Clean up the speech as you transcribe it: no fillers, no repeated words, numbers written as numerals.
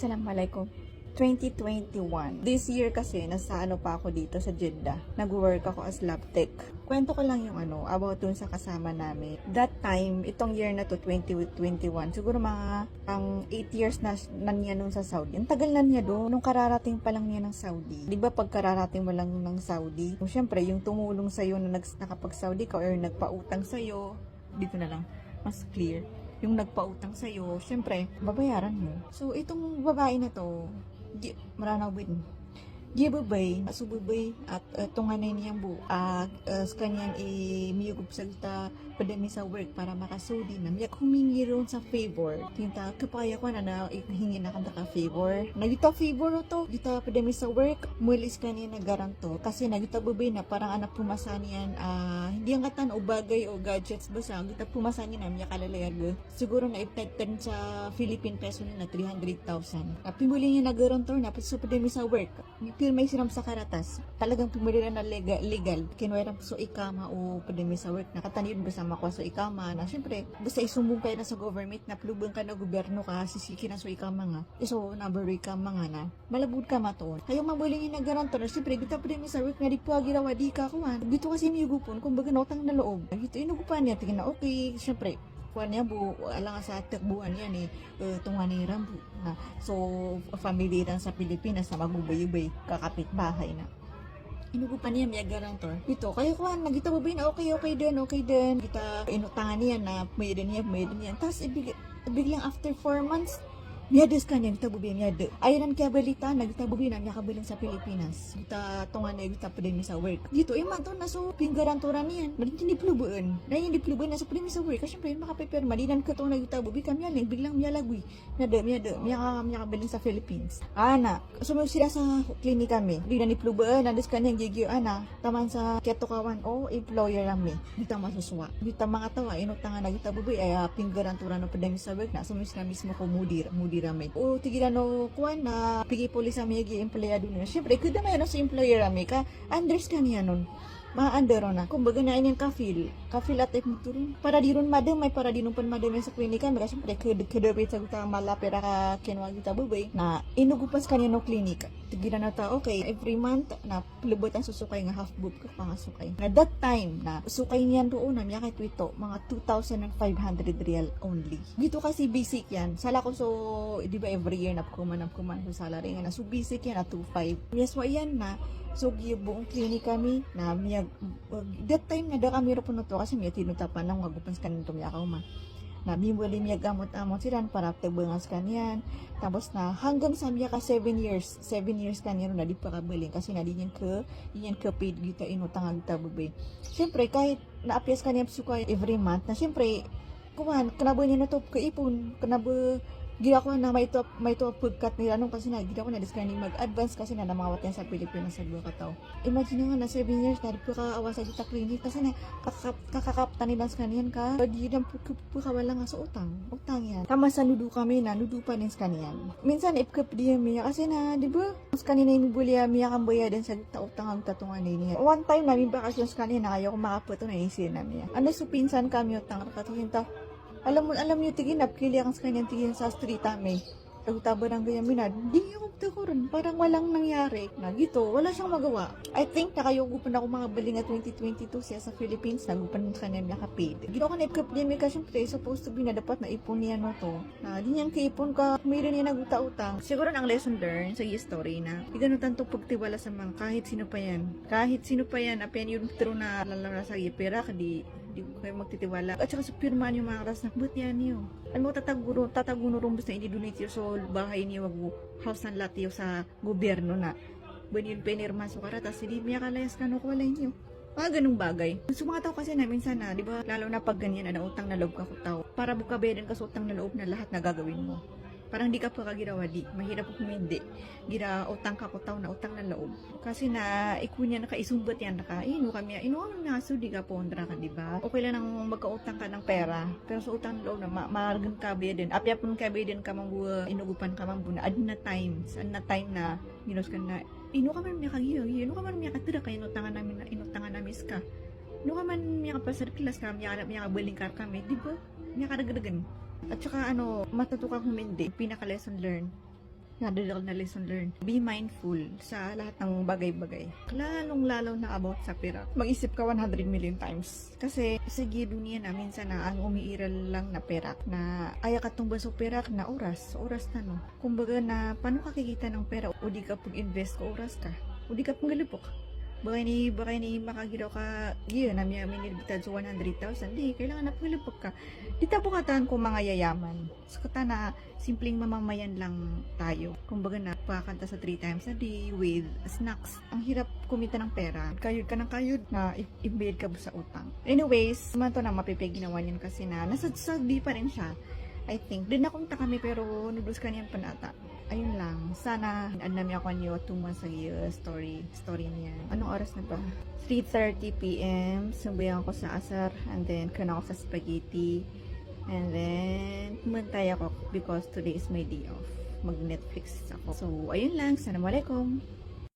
Assalamualaikum. 2021. This year kasi, nasa pa ako dito sa Jeddah. Nag-work ako as lab tech. Kwento ko lang yung about dun sa kasama namin. That time, itong year na to, 2021, siguro mga 8 years na niya nun sa Saudi. Ang tagal na niya doon, nung kararating pa lang niya ng Saudi. Di ba pag kararating mo lang ng Saudi, syempre, yung tumulong sa'yo na nakapag-Saudi ka or nagpautang sa'yo, dito na lang, mas clear. Yung nagpautang sa'yo, syempre, babayaran mo. So, itong babae na to, maranawin. Dia babay, subabay at tunganay niyang bu sa kanyang miyugup sa kita padami sa work para makasudi na miyak humingi ron sa favor tinta kapaya ko na hingi na kanta ka favor nagita favor to dita padami sa work mulis kaniya na garanto kasi nagita babay na parang anak pumasan yan hindi ang katan o bagay o gadgets basta gita pumasan yan na miyak alalayag siguro na ipnagtan sa Philippine peso na 300,000 pimuli niya na garanto na so padami sa work may siram sa karatas. Talagang pumili na legal. Kinuwera so ikama o padami sa work. Nakataniyod ba sa makwa so ikama na syempre, basta isumbong kayo na sa government na plubang ka na gobyerno ka, sisiki na so ikama nga. So, nabaroy ka mga na. Malabud ka matoon. Kayong mamuling yung nagaranto na syempre, kita padami sa work nga di po agirawa di ka kuhan. Dito kasi miyugupon, kung baga nautang na loob. Dito inugupan niya, tingin na okay, syempre, kuan niya alang sa takbuhan yan tunganiran na so family ran sa Pilipinas na magubay-ubay kakapit bahay na inugupan niya may garantor dito kaya kuan nagita babay na okay din kita inutangan niya na may din yan tas biglang after 4 months miyadas ka niya, kita bubi miyada. Ayanan kaya balita, nagita bubi na niya kabilang sa Pilipinas. Kita tungan na kita pa din sa work. Dito, to na so, pinggaranturan niyan. Hindi plubuan. Na yung diplubuan na sa pa sa work. Kasi syempre, makapeperma. Dinan ka itong nagita bubi kami yan. Biglang miyalagwi. Miyada. Miya kabilang sa Philippines. Ana, sumag sila sa klinik kami. Di na ni plubuan. Nandas ka niyang gigyo, ana. Taman sa ketukawan o employer kami. Dito masuswa. Dito mga tawa, inutangan nagita bubi. Ay, pinggaranturan na pa din sa work na. Sumis na mismo ko mudir rami. O tigilan no kuan na pigi puli sa mga empleyado na. Syempre kada may sa employer rami ka Andres kaniya nun. Maandero na. Kumbaga na inyang kafil at mo turun. Para di ron madam may para di nun pan madam sa klinika. Mga syempre kadapit sa guta malapira ka kinwa kita bubay na inugupas kaniya no klinika. Tigilan na ta okay every month na plubot ang susukay nga half book ka pangasukay. Na that time na sukay niyan doon na miya kay twito mga 2,500 real only. Dito kasi basic yan. Sala ko so di ba every year napkuman sa salary nga na so basic yan na 2,500. Yes wa yan na so buong klinik kami na miya that time na da kami ro puno to kasi miya tinutapan nang magupan sa kanin to miya ka uma na mimuli miya gamot-amot silan para tabangas kanyan tapos na hanggang sa miya ka 7 years kanyan na di pa kabaling kasi na dinyan ka paid gita inutang agta bubay syempre kahit na-appears kanyan sukay every month na syempre kuman kanabo niya na to kaipon kanabo gila ko na may to pagkat nila nung kasi na gila ko na discarding mag-advance kasi na namawat yan sa Pilipinas sa buwa kataw. Imagine nga na 7 years na po ka awa sa dita clinic kasi na kakakaptan nila sa kaniyan ka. Di na po ka wala nga sa utang yan. Tama sa nudu kami na nudu pa rin sa kaniyan. Minsan ipkap diya miya kasi na di ba mas kanina yung bulya miya kang bayadan sa dita utang ang tatungan niya. One time namin bakasyon sa kaniya na ayaw ko makaputo na isin na miya. Ano so pinsan kami utang katuhinta. Alam niyo tiginap kili ang sa kanyang tigin sa street ame. Tagtaba ng ganyan minad. Hindi ako takuran. Parang walang nangyari. Na gito, wala siyang magawa. I think nakayugupan ako mga balinga 2022 siya sa Philippines. Nagupan sa kanya nakapid. Gito ka na ipkapdemi ka siyempre supposed to be na dapat na ipon niya no to. Na di niyang kaipon ka. Mayroon niya naguta-utang. Siguro ang lesson learned sa history na iganutan to pagtiwala sa mga kahit sino pa yan. Kahit sino pa yan. Apen yung true na lalaw na sa ipera di kayo magtitiwala. At saka sa pirmaan yung mga karas na, but yan niyo. Ano mo tataguno rumbos na i-donate yung so bahay niyo, wag house and lot yung sa gobyerno na. When yun pinirma so karatas, hindi miya kalayas ka no kulay niyo. Mga ganung bagay. So mga tao kasi na minsan na, di ba, lalo na pag ganyan na utang na loob ka ko tao. Para bukabedan ka sa utang na loob na lahat na gagawin mo. Parang di ka pa kagirawa di. Mahirap po hindi. Gira utang ka ko tao na utang na loob. Kasi na ikunya nakaisumbat yan naka ino kami ino ang naso di ka pondra ka di ba? Okay lang nang magkautang ka ng pera. Pero sa utang na loob na maargan ka ba din. Apya pun ka ba din ka mang inugupan ka mang buna. Ad na time. Saan na time na ginos ka na ino ka man miya kagiyo. Ino ka man miya katira kay inutangan namin ka. Ino ka man miya kapasar class ka miya kabaling kar kami. Di ba? Miya kadagdagan. At saka matutukan humindi, pinaka lesson learned. Nadadal na lesson learned. Be mindful sa lahat ng bagay-bagay. Lalong-lalo na about sa pera. Mag-isip ka 100 million times. Kasi sa dunia na minsan na ang umiiral lang na perak na ayak at tumbas o perak na oras na no. Kumbaga na paano ka kikita ng pera o di ka pag-invest ko oras ka. O di ka panggalipok. Baka ni makagiraw ka yun, nami minilibitad sa 100,000. Di, kailangan na pangilipag ka. Di tapukataan ko mga yayaman. So, kata na, simpleng mamamayan lang tayo. Kumbaga na, pakanta sa 3 times a day with snacks. Ang hirap kumita ng pera. Kayod ka ng kayod na i-build ka sa utang. Anyways, naman to na mapipig ginawa niyan kasi na, nasa sabi pa rin siya. I think. Din nakunta kami pero nudus ka niyan panata. Ayun lang. Sana nami ako niyo 2 months story niya. Anong oras na ba? 3:30 p.m. Sumbayan ko sa asar and then kana ako sa spaghetti and then kumantay ako because today is my day off. Mag-Netflix ako. So, ayun lang. Assalamualaikum.